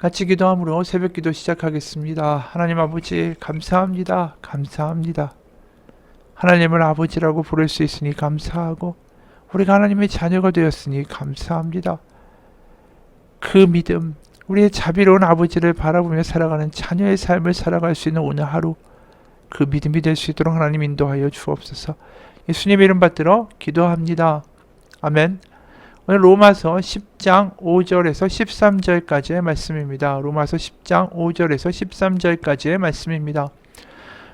같이 기도함으로 새벽 기도 시작하겠습니다. 하나님 아버지 감사합니다. 감사합니다. 하나님을 아버지라고 부를 수 있으니 감사하고 우리가 하나님의 자녀가 되었으니 감사합니다. 그 믿음, 우리의 자비로운 아버지를 바라보며 살아가는 자녀의 삶을 살아갈 수 있는 오늘 하루, 그 믿음이 될 수 있도록 하나님 인도하여 주옵소서. 예수님의 이름 받들어 기도합니다. 아멘. 오늘 로마서 10장 5절에서 13절까지의 말씀입니다. 로마서 10장 5절에서 13절까지의 말씀입니다.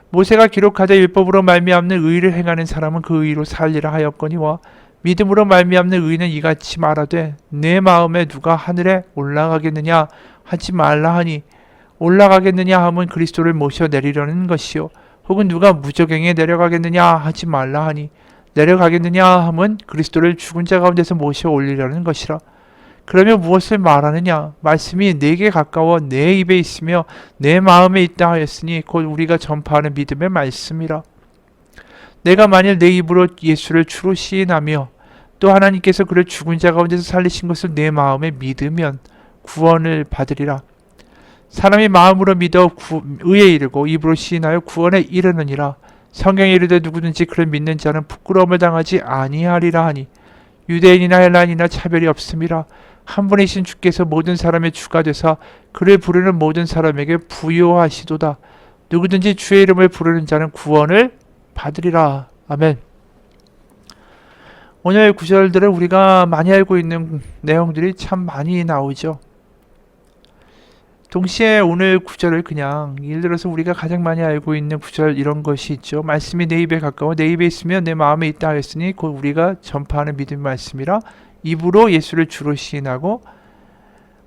모세가 기록하되 율법으로 말미암는 의를 행하는 사람은 그 의로 살리라 하였거니와 믿음으로 말미암는 의는 이같이 말하되 내 마음에 누가 하늘에 올라가겠느냐 하지 말라 하니 올라가겠느냐 함은 그리스도를 모셔 내리려는 것이요 혹은 누가 무저갱에 내려가겠느냐 하지 말라 하니 내려가겠느냐 함은 그리스도를 죽은 자 가운데서 모셔 올리려는 것이라. 그러면 무엇을 말하느냐? 말씀이 내게 가까워 내 입에 있으며 내 마음에 있다 하였으니 곧 우리가 전파하는 믿음의 말씀이라. 내가 만일 내 입으로 예수를 주로 시인하며 또 하나님께서 그를 죽은 자 가운데서 살리신 것을 내 마음에 믿으면 구원을 받으리라. 사람이 마음으로 믿어 의에 이르고 입으로 시인하여 구원에 이르느니라. 성경에 이르되 누구든지 그를 믿는 자는 부끄러움을 당하지 아니하리라 하니 유대인이나 헬라인이나 차별이 없음이라. 한 분이신 주께서 모든 사람의 주가 되사 그를 부르는 모든 사람에게 부요하시도다. 누구든지 주의 이름을 부르는 자는 구원을 받으리라. 아멘. 오늘 구절들은 우리가 많이 알고 있는 내용들이 참 많이 나오죠. 동시에 오늘 구절을 그냥 예를 들어서 우리가 가장 많이 알고 있는 구절 이런 것이 있죠. 말씀이 내 입에 가까워 내 입에 있으면 내 마음에 있다 하였으니 곧 우리가 전파하는 믿음의 말씀이라. 입으로 예수를 주로 시인하고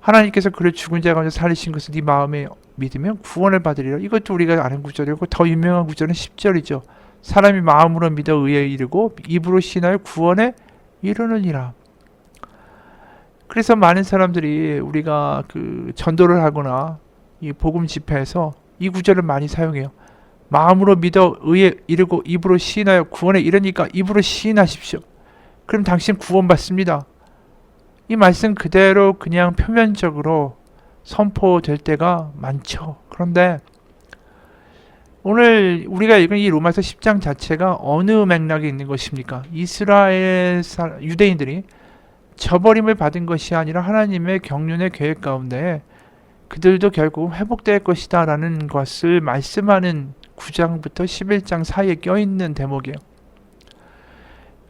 하나님께서 그를 죽은 자 가운데 살리신 것을 네 마음에 믿으면 구원을 받으리라. 이것도 우리가 아는 구절이고 더 유명한 구절은 10절이죠. 사람이 마음으로 믿어 의에 이르고 입으로 시인하여 구원에 이르느니라. 그래서 많은 사람들이 우리가 그 전도를 하거나 이 복음 집회에서 이 구절을 많이 사용해요. 마음으로 믿어 의에 이르고 입으로 시인하여 구원에 이르니까 입으로 시인하십시오. 그럼 당신 구원받습니다. 이 말씀 그대로 그냥 표면적으로 선포될 때가 많죠. 그런데 오늘 우리가 읽은 이 로마서 10장 자체가 어느 맥락에 있는 것입니까? 이스라엘 유대인들이 저버림을 받은 것이 아니라 하나님의 경륜의 계획 가운데 그들도 결국 회복될 것이다 라는 것을 말씀하는 9장부터 11장 사이에 껴있는 대목이에요.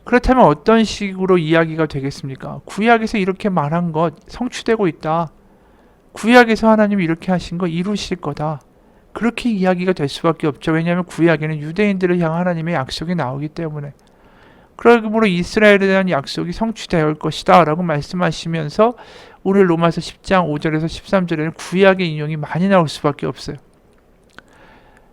그렇다면 어떤 식으로 이야기가 되겠습니까? 구약에서 이렇게 말한 것 성취되고 있다. 구약에서 하나님이 이렇게 하신 거 이루실 거다. 그렇게 이야기가 될 수밖에 없죠. 왜냐하면 구약에는 유대인들을 향한 하나님의 약속이 나오기 때문에. 그러므로 이스라엘에 대한 약속이 성취될 것이다 라고 말씀하시면서 오늘 로마서 10장 5절에서 13절에는 구약의 인용이 많이 나올 수밖에 없어요.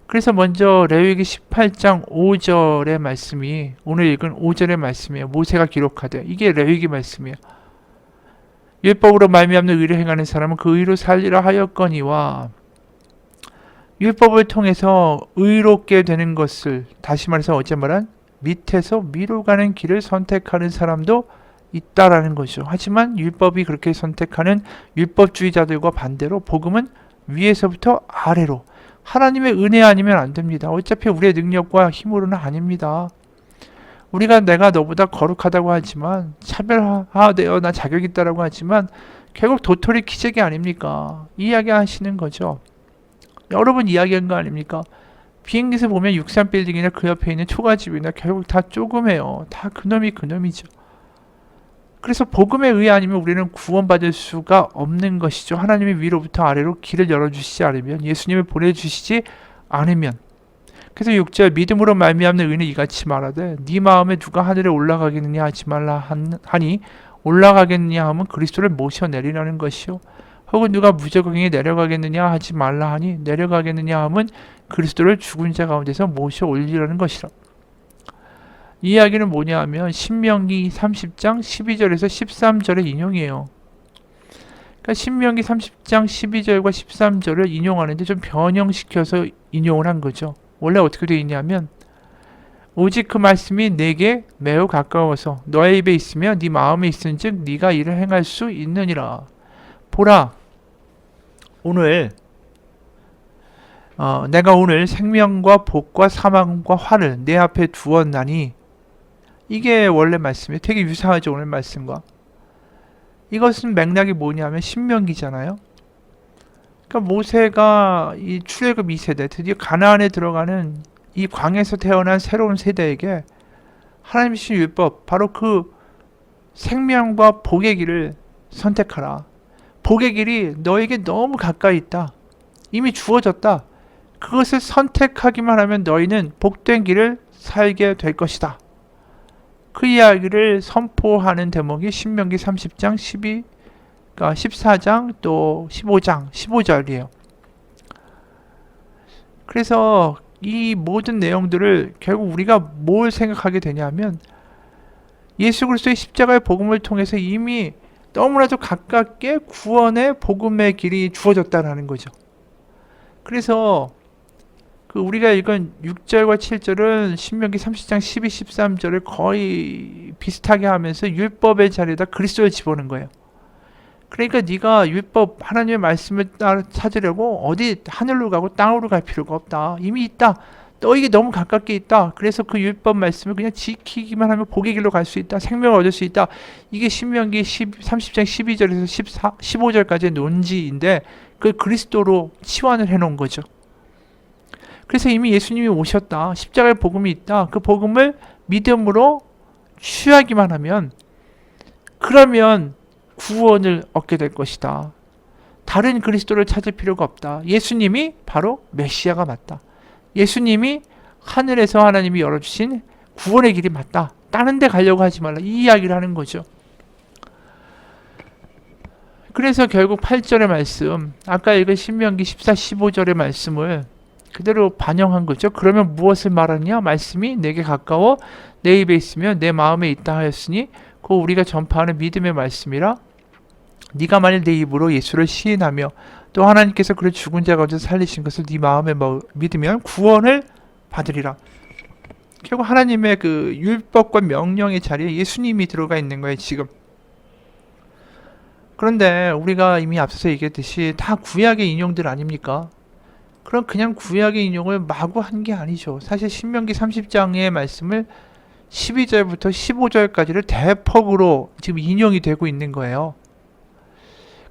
그래서 먼저 레위기 18장 5절의 말씀이 오늘 읽은 5절의 말씀이에요. 모세가 기록하되 이게 레위기 말씀이에요. 율법으로 말미암는 의를 행하는 사람은 그 의로 살리라 하였거니와 율법을 통해서 의롭게 되는 것을 다시 말해서 어제 말한 밑에서 위로 가는 길을 선택하는 사람도 있다라는 거죠. 하지만 율법이 그렇게 선택하는 율법주의자들과 반대로 복음은 위에서부터 아래로 하나님의 은혜 아니면 안 됩니다. 어차피 우리의 능력과 힘으로는 아닙니다. 우리가 내가 너보다 거룩하다고 하지만 차별화되어 나 자격 있다라고 하지만 결국 도토리 키재기 아닙니까? 이야기 하시는 거죠. 여러 번 이야기한 거 아닙니까? 비행기에서 보면 63빌딩이나 그 옆에 있는 초가집이나 결국 다 조그매요. 다 그놈이죠. 그래서 복음에 의해 아니면 우리는 구원받을 수가 없는 것이죠. 하나님이 위로부터 아래로 길을 열어주시지 않으면, 예수님을 보내주시지 않으면. 그래서 6절 믿음으로 말미암는 의는 이같이 말하되 네 마음에 누가 하늘에 올라가겠느냐 하지 말라 하니 올라가겠느냐 하면 그리스도를 모셔 내리라는 것이요 혹은 누가 무저갱에 내려가겠느냐 하지 말라 하니 내려가겠느냐 하면 그리스도를 죽은 자 가운데서 모셔 올리라는 것이라. 이 이야기는 뭐냐 하면 신명기 30장 12절에서 13절의 인용이에요. 그러니까 신명기 30장 12절과 13절을 인용하는데 좀 변형시켜서 인용을 한 거죠. 원래 어떻게 되어 있냐면 오직 그 말씀이 내게 매우 가까워서 너의 입에 있으며 네 마음에 있은즉 네가 이를 행할 수 있느니라. 보라, 오늘 내가 오늘 생명과 복과 사망과 화를 내 앞에 두었나니, 이게 원래 말씀이에요. 되게 유사하죠, 오늘 말씀과. 이것은 맥락이 뭐냐면 신명기잖아요. 그러니까 모세가 이 출애굽 2세대 드디어 가나안에 들어가는 이 광에서 태어난 새로운 세대에게 하나님 주신 율법, 바로 그 생명과 복의 길을 선택하라. 복의 길이 너에게 너무 가까이 있다. 이미 주어졌다. 그것을 선택하기만 하면 너희는 복된 길을 살게 될 것이다. 그 이야기를 선포하는 대목이 신명기 30장 12, 그러니까 14장 또 15장 15절이에요. 그래서 이 모든 내용들을 결국 우리가 뭘 생각하게 되냐면, 예수 그리스도의 십자가의 복음을 통해서 이미 너무나도 가깝게 구원의 복음의 길이 주어졌다는 거죠. 그래서 우리가 읽은 6절과 7절은 신명기 30장 12, 13절을 거의 비슷하게 하면서 율법의 자리에다 그리스도를 집어넣은 거예요. 그러니까 네가 율법 하나님의 말씀을 찾으려고 어디 하늘로 가고 땅으로 갈 필요가 없다. 이미 있다. 너에게 너무 가깝게 있다. 그래서 그 율법 말씀을 그냥 지키기만 하면 복의 길로 갈 수 있다. 생명을 얻을 수 있다. 이게 신명기 30장 12절에서 15절까지의 논지인데, 그 그리스도로 치환을 해놓은 거죠. 그래서 이미 예수님이 오셨다. 십자가의 복음이 있다. 그 복음을 믿음으로 취하기만 하면, 그러면 구원을 얻게 될 것이다. 다른 그리스도를 찾을 필요가 없다. 예수님이 바로 메시아가 맞다. 예수님이 하늘에서 하나님이 열어주신 구원의 길이 맞다. 다른 데 가려고 하지 말라. 이 이야기를 하는 거죠. 그래서 결국 8절의 말씀, 아까 읽은 신명기 14, 15절의 말씀을 그대로 반영한 거죠. 그러면 무엇을 말하느냐? 말씀이 내게 가까워 내 입에 있으며 내 마음에 있다 하였으니 그 우리가 전파하는 믿음의 말씀이라. 네가 만일 내 입으로 예수를 시인하며 또 하나님께서 그를 죽은 자 가운데 살리신 것을 네 마음에 믿으면 구원을 받으리라. 결국 하나님의 그 율법과 명령의 자리에 예수님이 들어가 있는 거예요, 지금. 그런데 우리가 이미 앞서서 얘기했듯이 다 구약의 인용들 아닙니까? 그럼 그냥 구약의 인용을 마구 한 게 아니죠. 사실 신명기 30장의 말씀을 12절부터 15절까지를 대폭으로 지금 인용이 되고 있는 거예요.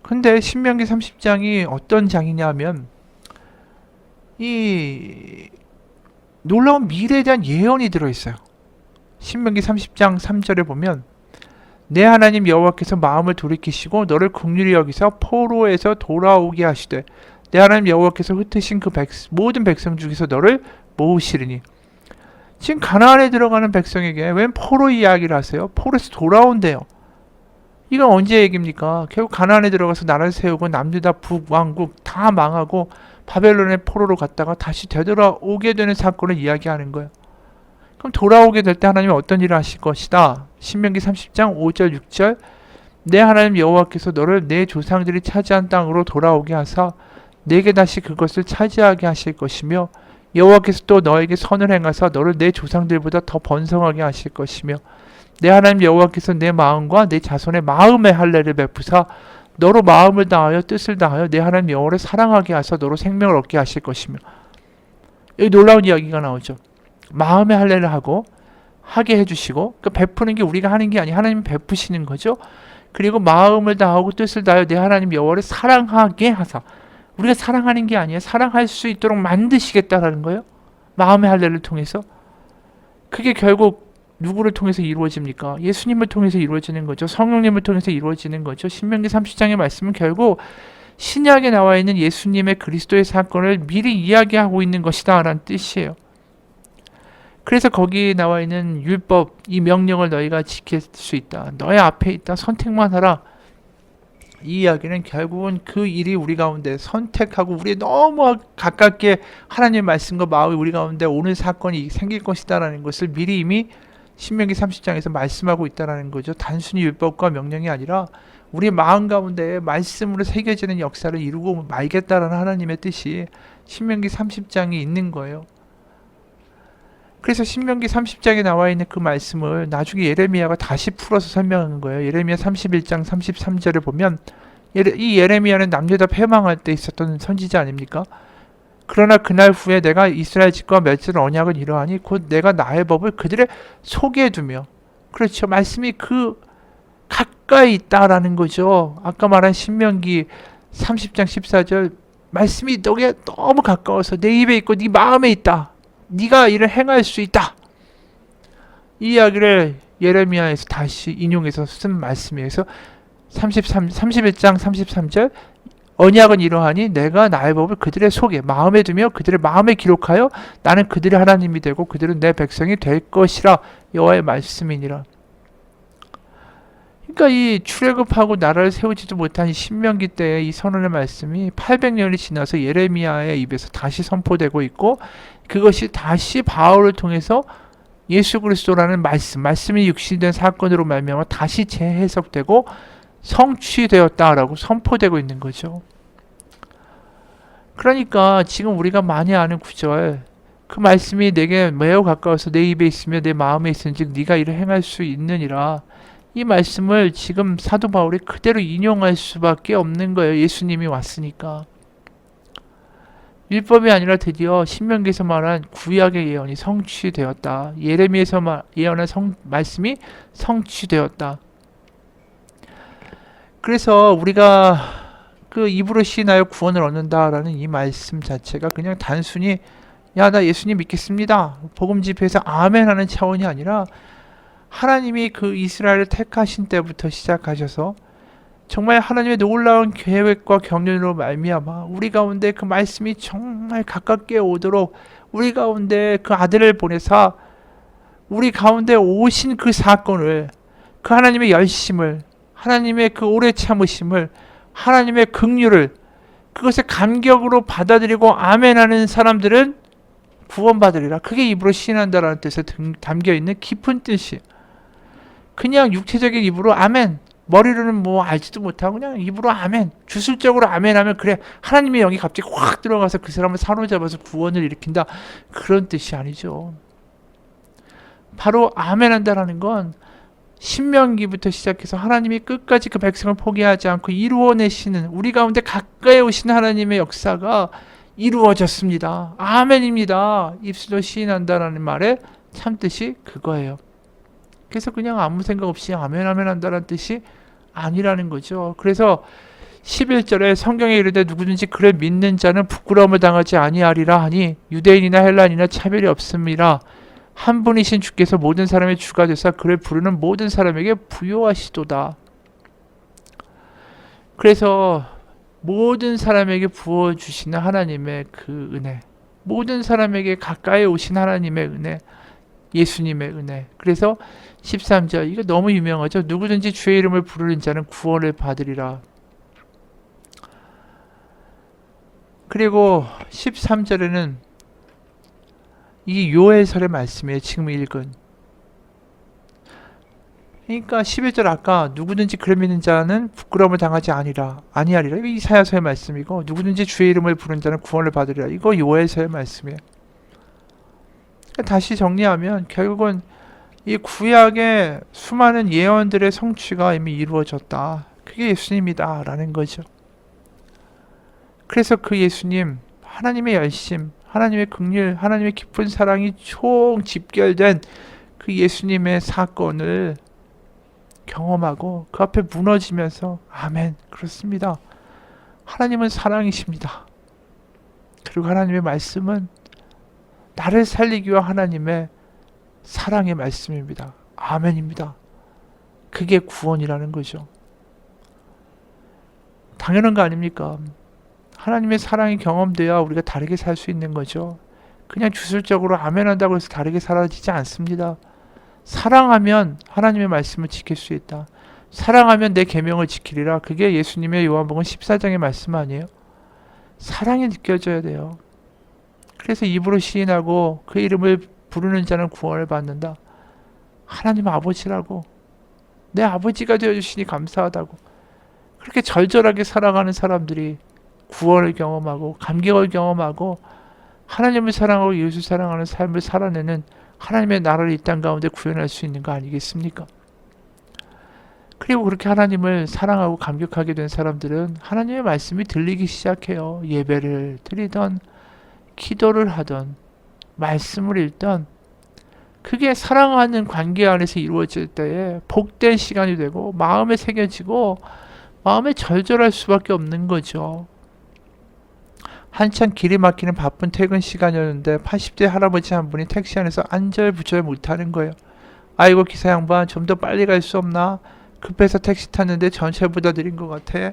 근데 신명기 30장이 어떤 장이냐면, 이 놀라운 미래에 대한 예언이 들어있어요. 신명기 30장 3절에 보면, 내 하나님 여호와께서 마음을 돌이키시고 너를 긍휼히 여기서 포로에서 돌아오게 하시되 내 하나님 여호와께서 흩으신 그 모든 백성 중에서 너를 모으시리니. 지금 가나안에 들어가는 백성에게 웬 포로 이야기를 하세요? 포로에서 돌아온대요. 이건 언제 얘기입니까? 결국 가나안에 들어가서 나라를 세우고 남들 다 북왕국 다 망하고 바벨론의 포로로 갔다가 다시 되돌아오게 되는 사건을 이야기하는 거예요. 그럼 돌아오게 될 때 하나님은 어떤 일을 하실 것이다? 신명기 30장 5절 6절, 내 하나님 여호와께서 너를 내 조상들이 차지한 땅으로 돌아오게 하사 내게 다시 그것을 차지하게 하실 것이며, 여호와께서 또 너에게 선을 행하사 너를 내 조상들보다 더 번성하게 하실 것이며, 내 하나님 여호와께서 내 마음과 내 자손의 마음의 할례를 베푸사 너로 마음을 다하여 뜻을 다하여 내 하나님 여호와를 사랑하게 하사 너로 생명을 얻게 하실 것이며. 여기 놀라운 이야기가 나오죠. 마음의 할례를 하게 해주시고, 그 베푸는 게 우리가 하는 게 아니라 하나님이 베푸시는 거죠. 그리고 마음을 다하고 뜻을 다하여 내 하나님 여호와를 사랑하게 하사, 우리가 사랑하는 게 아니에요. 사랑할 수 있도록 만드시겠다라는 거예요. 마음의 할례를 통해서. 그게 결국 누구를 통해서 이루어집니까? 예수님을 통해서 이루어지는 거죠. 성령님을 통해서 이루어지는 거죠. 신명기 30장의 말씀은 결국 신약에 나와 있는 예수님의 그리스도의 사건을 미리 이야기하고 있는 것이다 라는 뜻이에요. 그래서 거기 나와 있는 율법, 이 명령을 너희가 지킬 수 있다. 너의 앞에 있다. 선택만 하라. 이 이야기는 결국은 그 일이 우리 가운데 선택하고 우리 너무 가깝게 하나님의 말씀과 마음이 우리 가운데 오는 사건이 생길 것이다라는 것을 미리 이미 신명기 30장에서 말씀하고 있다라는 거죠. 단순히 율법과 명령이 아니라 우리 마음 가운데 말씀으로 새겨지는 역사를 이루고 말겠다라는 하나님의 뜻이 신명기 30장에 있는 거예요. 그래서 신명기 30장에 나와 있는 그 말씀을 나중에 예레미야가 다시 풀어서 설명하는 거예요. 예레미야 31장 33절을 보면 이 예레미야는 남녀 다 패망할 때 있었던 선지자 아닙니까? 그러나 그날 후에 내가 이스라엘 집과 맺을 언약은 이러하니 곧 내가 나의 법을 그들의 속에 두며, 그렇죠. 말씀이 그 가까이 있다라는 거죠. 아까 말한 신명기 30장 14절, 말씀이 너게 너무 가까워서 내 입에 있고 네 마음에 있다. 네가 이를 행할 수 있다. 이 이야기를 예레미야에서 다시 인용해서 쓴 말씀이에서 31장 33절, 언약은 이러하니 내가 나의 법을 그들의 속에 마음에 두며 그들의 마음에 기록하여 나는 그들의 하나님이 되고 그들은 내 백성이 될 것이라. 여호와의 말씀이니라. 그러니까 이 출애굽하고 나라를 세우지도 못한 신명기 때의 이 선언의 말씀이 800년이 지나서 예레미야의 입에서 다시 선포되고 있고, 그것이 다시 바울을 통해서 예수 그리스도라는 말씀이 육신된 사건으로 말미암아 다시 재해석되고 성취되었다라고 선포되고 있는 거죠. 그러니까 지금 우리가 많이 아는 구절, 그 말씀이 내게 매우 가까워서 내 입에 있으며 내 마음에 있은즉 네가 이를 행할 수 있느니라. 이 말씀을 지금 사도 바울이 그대로 인용할 수밖에 없는 거예요. 예수님이 왔으니까. 율법이 아니라 드디어 신명기에서 말한 구약의 예언이 성취되었다. 예레미야에서 예언한 말씀이 성취되었다. 그래서 우리가 그 입으로 시인하여 구원을 얻는다라는 이 말씀 자체가 그냥 단순히 야, 나 예수님 믿겠습니다, 복음 집회에서 아멘 하는 차원이 아니라, 하나님이 그 이스라엘을 택하신 때부터 시작하셔서 정말 하나님의 놀라운 계획과 경륜으로 말미암아 우리 가운데 그 말씀이 정말 가깝게 오도록 우리 가운데 그 아들을 보내사 우리 가운데 오신 그 사건을, 그 하나님의 열심을, 하나님의 그 오래 참으심을, 하나님의 긍휼을, 그것을 감격으로 받아들이고 아멘하는 사람들은 구원받으리라. 그게 입으로 시인한다라는 뜻에 담겨있는 깊은 뜻이, 그냥 육체적인 입으로 아멘, 머리로는 뭐 알지도 못하고 그냥 입으로 아멘, 주술적으로 아멘하면 그래 하나님의 영이 갑자기 확 들어가서 그 사람을 사로잡아서 구원을 일으킨다, 그런 뜻이 아니죠. 바로 아멘한다라는 건 신명기부터 시작해서 하나님이 끝까지 그 백성을 포기하지 않고 이루어내시는, 우리 가운데 가까이 오신 하나님의 역사가 이루어졌습니다. 아멘입니다. 입술로 시인한다라는 말의 참뜻이 그거예요. 그래서 그냥 아무 생각 없이 아멘 한다는 뜻이 아니라는 거죠. 그래서 11절에 성경에 이르되 누구든지 그를 믿는 자는 부끄러움을 당하지 아니하리라 하니 유대인이나 헬라인이나 차별이 없습니다. 한 분이신 주께서 모든 사람의 주가 되사 그를 부르는 모든 사람에게 부요하시도다. 그래서 모든 사람에게 부어주시는 하나님의 그 은혜, 모든 사람에게 가까이 오신 하나님의 은혜, 예수님의 은혜. 그래서 13절, 이거 너무 유명하죠. 누구든지 주의 이름을 부르는 자는 구원을 받으리라. 그리고 13절에는 이 요엘설의 말씀이에요. 지금 읽은. 그러니까 11절 아까 누구든지 그를 믿는 자는 부끄러움을 당하지 아니하리라. 이거 이사야서의 말씀이고, 누구든지 주의 이름을 부르는 자는 구원을 받으리라. 이거 요엘서의 말씀이에요. 다시 정리하면 결국은 이 구약의 수많은 예언들의 성취가 이미 이루어졌다. 그게 예수님이다 라는 거죠. 그래서 그 예수님, 하나님의 열심, 하나님의 긍휼, 하나님의 깊은 사랑이 총 집결된 그 예수님의 사건을 경험하고 그 앞에 무너지면서 아멘, 그렇습니다. 하나님은 사랑이십니다. 그리고 하나님의 말씀은 나를 살리기 위한 하나님의 사랑의 말씀입니다. 아멘입니다. 그게 구원이라는 거죠. 당연한 거 아닙니까? 하나님의 사랑이 경험돼야 우리가 다르게 살 수 있는 거죠. 그냥 주술적으로 아멘한다고 해서 다르게 사라지지 않습니다. 사랑하면 하나님의 말씀을 지킬 수 있다. 사랑하면 내 계명을 지키리라. 그게 예수님의 요한복음 14장의 말씀 아니에요? 사랑이 느껴져야 돼요. 그래서 입으로 시인하고 그 이름을 부르는 자는 구원을 받는다. 하나님 아버지라고, 내 아버지가 되어주시니 감사하다고, 그렇게 절절하게 살아가는 사람들이 구원을 경험하고 감격을 경험하고 하나님을 사랑하고 예수 사랑하는 삶을 살아내는 하나님의 나라를 이 땅 가운데 구현할 수 있는 거 아니겠습니까? 그리고 그렇게 하나님을 사랑하고 감격하게 된 사람들은 하나님의 말씀이 들리기 시작해요. 예배를 드리던, 기도를 하던, 말씀을 읽던, 그게 사랑하는 관계 안에서 이루어질 때에 복된 시간이 되고 마음에 새겨지고 마음에 절절할 수밖에 없는 거죠. 한참 길이 막히는 바쁜 퇴근 시간이었는데 80대 할아버지 한 분이 택시 안에서 안절부절 못하는 거예요. 아이고 기사 양반 좀 더 빨리 갈 수 없나? 급해서 택시 탔는데 전체보다 느린 것 같아.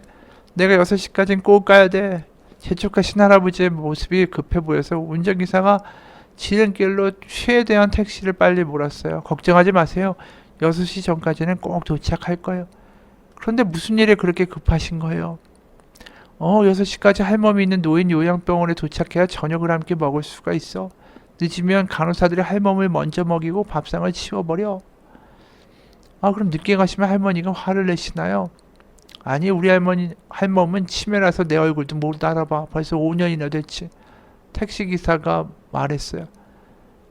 내가 6시까진 꼭 가야 돼. 재촉하신 할아버지의 모습이 급해 보여서 운전기사가 지름길로 최대한 택시를 빨리 몰았어요. 걱정하지 마세요. 6시 전까지는 꼭 도착할 거예요. 그런데 무슨 일에 그렇게 급하신 거예요? 6시까지 할멈이 있는 노인 요양병원에 도착해야 저녁을 함께 먹을 수가 있어. 늦으면 간호사들이 할멈을 먼저 먹이고 밥상을 치워버려. 그럼 늦게 가시면 할머니가 화를 내시나요? 아니, 우리 할멈은 치매라서 내 얼굴도 못 알아봐. 벌써 5년이나 됐지. 택시기사가 말했어요.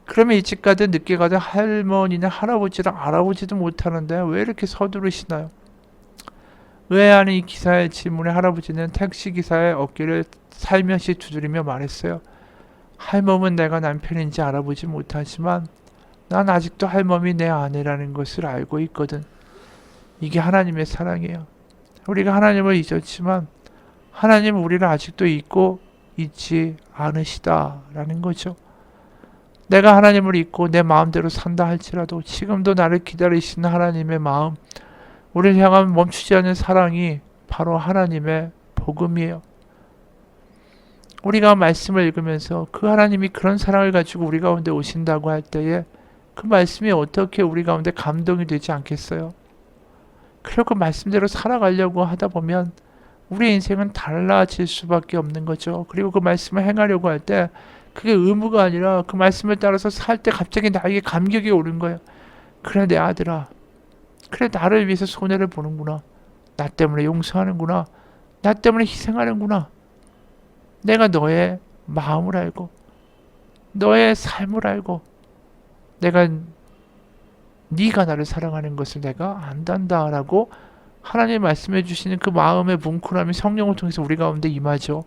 그러면 일찍 가든 늦게 가든 할머니나 할아버지랑 알아보지도 못하는데 왜 이렇게 서두르시나요? 의아해하는 이 기사의 질문에 할아버지는 택시기사의 어깨를 살며시 두드리며 말했어요. 할멈은 내가 남편인지 알아보지 못하지만 난 아직도 할멈이 내 아내라는 것을 알고 있거든. 이게 하나님의 사랑이에요. 우리가 하나님을 잊었지만 하나님은 우리를 아직도 잊고 있지 않으시다라는 거죠. 내가 하나님을 잊고 내 마음대로 산다 할지라도 지금도 나를 기다리시는 하나님의 마음, 우리를 향한 멈추지 않는 사랑이 바로 하나님의 복음이에요. 우리가 말씀을 읽으면서 그 하나님이 그런 사랑을 가지고 우리 가운데 오신다고 할 때에 그 말씀이 어떻게 우리 가운데 감동이 되지 않겠어요? 그리고 그 말씀대로 살아가려고 하다 보면 우리 인생은 달라질 수밖에 없는 거죠. 그리고 그 말씀을 행하려고 할 때 그게 의무가 아니라 그 말씀을 따라서 살 때 갑자기 나에게 감격이 오는 거예요. 그래 내 아들아. 그래 나를 위해서 손해를 보는구나. 나 때문에 용서하는구나. 나 때문에 희생하는구나. 내가 너의 마음을 알고 너의 삶을 알고 내가 네가 나를 사랑하는 것을 내가 안단다라고 하나님 말씀해 주시는 그 마음의 뭉클함이 성령을 통해서 우리 가운데 임하죠.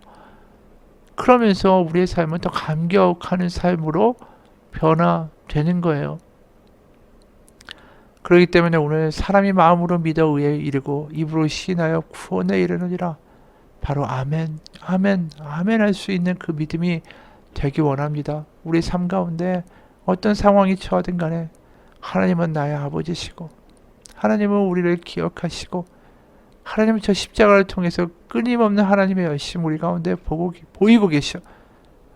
그러면서 우리의 삶은 더 감격하는 삶으로 변화되는 거예요. 그렇기 때문에 오늘 사람이 마음으로 믿어 의에 이르고 입으로 시인하여 구원에 이르느니라. 바로 아멘, 아멘, 아멘 할 수 있는 그 믿음이 되기 원합니다. 우리 삶 가운데 어떤 상황이 처하든 간에 하나님은 나의 아버지시고 하나님은 우리를 기억하시고 하나님은 저 십자가를 통해서 끊임없는 하나님의 열심 우리 가운데 보이고 계셔.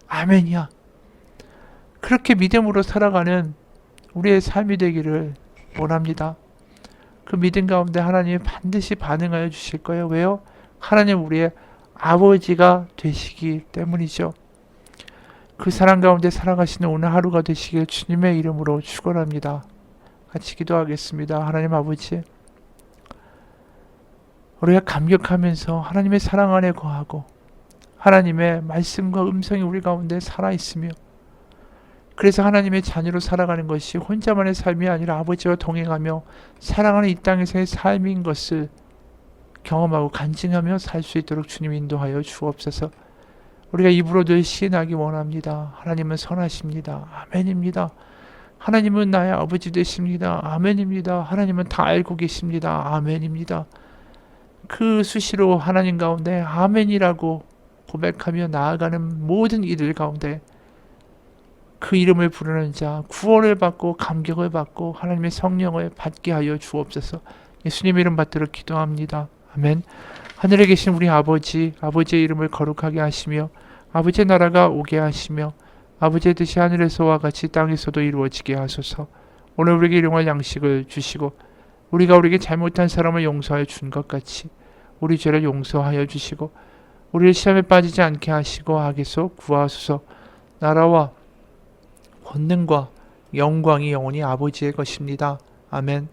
아멘이야. 그렇게 믿음으로 살아가는 우리의 삶이 되기를 원합니다. 그 믿음 가운데 하나님이 반드시 반응하여 주실 거예요. 왜요? 하나님 우리의 아버지가 되시기 때문이죠. 그 사랑 가운데 살아가시는 오늘 하루가 되시길 주님의 이름으로 축원합니다. 같이 기도하겠습니다. 하나님 아버지, 우리가 감격하면서 하나님의 사랑 안에 거하고 하나님의 말씀과 음성이 우리 가운데 살아있으며 그래서 하나님의 자녀로 살아가는 것이 혼자만의 삶이 아니라 아버지와 동행하며 사랑하는 이 땅에서의 삶인 것을 경험하고 간증하며 살 수 있도록 주님 인도하여 주옵소서. 우리가 입으로 늘 시인하기 원합니다. 하나님은 선하십니다. 아멘입니다. 하나님은 나의 아버지 되십니다. 아멘입니다. 하나님은 다 알고 계십니다. 아멘입니다. 그 수시로 하나님 가운데 아멘이라고 고백하며 나아가는 모든 이들 가운데 그 이름을 부르는 자 구원을 받고 감격을 받고 하나님의 성령을 받게 하여 주옵소서. 예수님 이름 받들어 기도합니다. 아멘. 하늘에 계신 우리 아버지, 아버지의 이름을 거룩하게 하시며 아버지의 나라가 오게 하시며 아버지의 뜻이 하늘에서와 같이 땅에서도 이루어지게 하소서. 오늘 우리에게 일용할 양식을 주시고 우리가 우리에게 잘못한 사람을 용서하여 준 것 같이 우리 죄를 용서하여 주시고 우리를 시험에 빠지지 않게 하시고 악에서 구하소서. 나라와 권능과 영광이 영원히 아버지의 것입니다. 아멘.